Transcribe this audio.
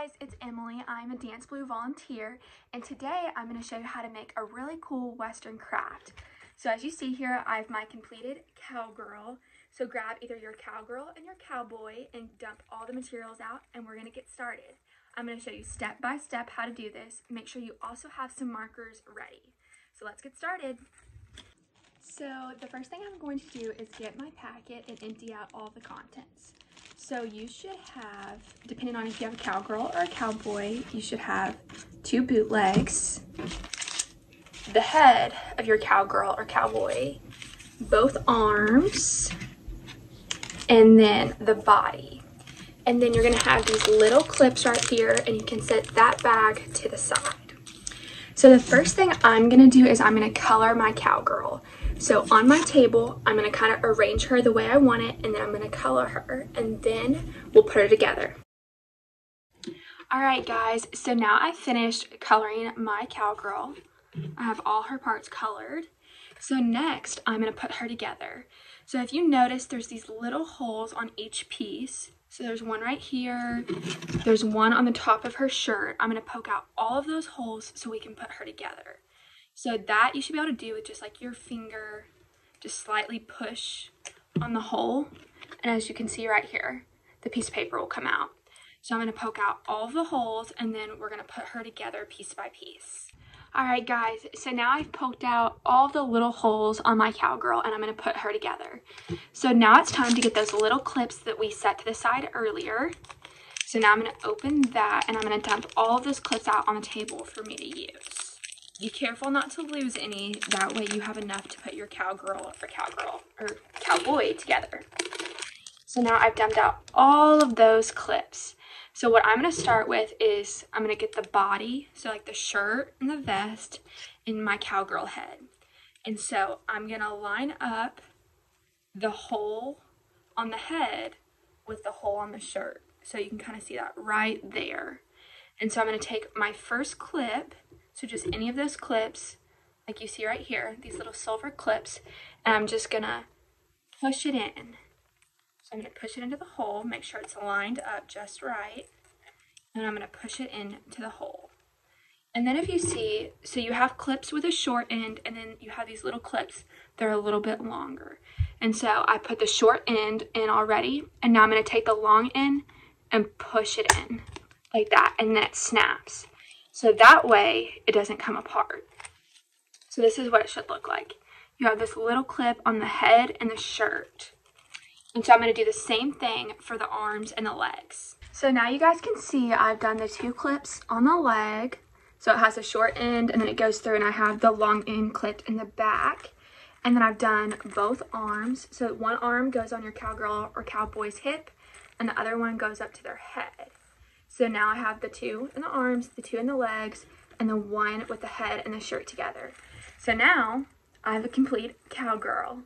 guys, it's Emily. I'm a DanceBlue volunteer, and today I'm going to show you how to make a really cool Western craft. So as you see here, I have my completed Cowgirl. So grab either your Cowgirl and your Cowboy and dump all the materials out, and we're going to get started. I'm going to show you step by step how to do this. Make sure you also have some markers ready. So let's get started. So the first thing I'm going to do is get my packet and empty out all the contents. So you should have, depending on if you have a Cowgirl or a Cowboy, you should have 2 bootlegs, the head of your Cowgirl or Cowboy, both arms, and then the body. And then you're going to have these little clips right here, and you can set that bag to the side. So the first thing I'm going to do is I'm going to color my Cowgirl. So on my table, I'm going to kind of arrange her the way I want it, and then I'm going to color her, and then we'll put her together. Alright guys, so now I finished coloring my Cowgirl. I have all her parts colored. So next, I'm going to put her together. So if you notice, there's these little holes on each piece. So there's one right here, there's one on the top of her shirt. I'm going to poke out all of those holes so we can put her together. So that you should be able to do with just like your finger, just slightly push on the hole. And as you can see right here, the piece of paper will come out. So I'm going to poke out all of the holes, and then we're going to put her together piece by piece. Alright guys, so now I've poked out all of the little holes on my Cowgirl, and I'm going to put her together. So now it's time to get those little clips that we set to the side earlier. So now I'm going to open that, and I'm going to dump all of those clips out on the table for me to use. Be careful not to lose any, that way you have enough to put your Cowgirl or Cowboy together. So now I've dumped out all of those clips. So what I'm going to start with is I'm going to get the body, so like the shirt and the vest, in my Cowgirl head. And so I'm going to line up the hole on the head with the hole on the shirt. So you can kind of see that right there. And so I'm going to take my first clip, so just any of those clips, like you see right here, these little silver clips, and I'm just going to push it in. So I'm going to push it into the hole, make sure it's lined up just right, and I'm going to push it into the hole. And then if you see, so you have clips with a short end, and then you have these little clips that are a little bit longer. And so I put the short end in already, and now I'm going to take the long end and push it in like that, and then it snaps. So that way it doesn't come apart. So this is what it should look like. You have this little clip on the head and the shirt. And so I'm going to do the same thing for the arms and the legs. So now you guys can see I've done the 2 clips on the leg. So it has a short end, and then it goes through, and I have the long end clipped in the back. And then I've done both arms. So one arm goes on your Cowgirl or Cowboy's hip, and the other one goes up to their head. So now I have the 2 in the arms, the 2 in the legs, and the 1 with the head and the shirt together. So now I have a complete Cowgirl.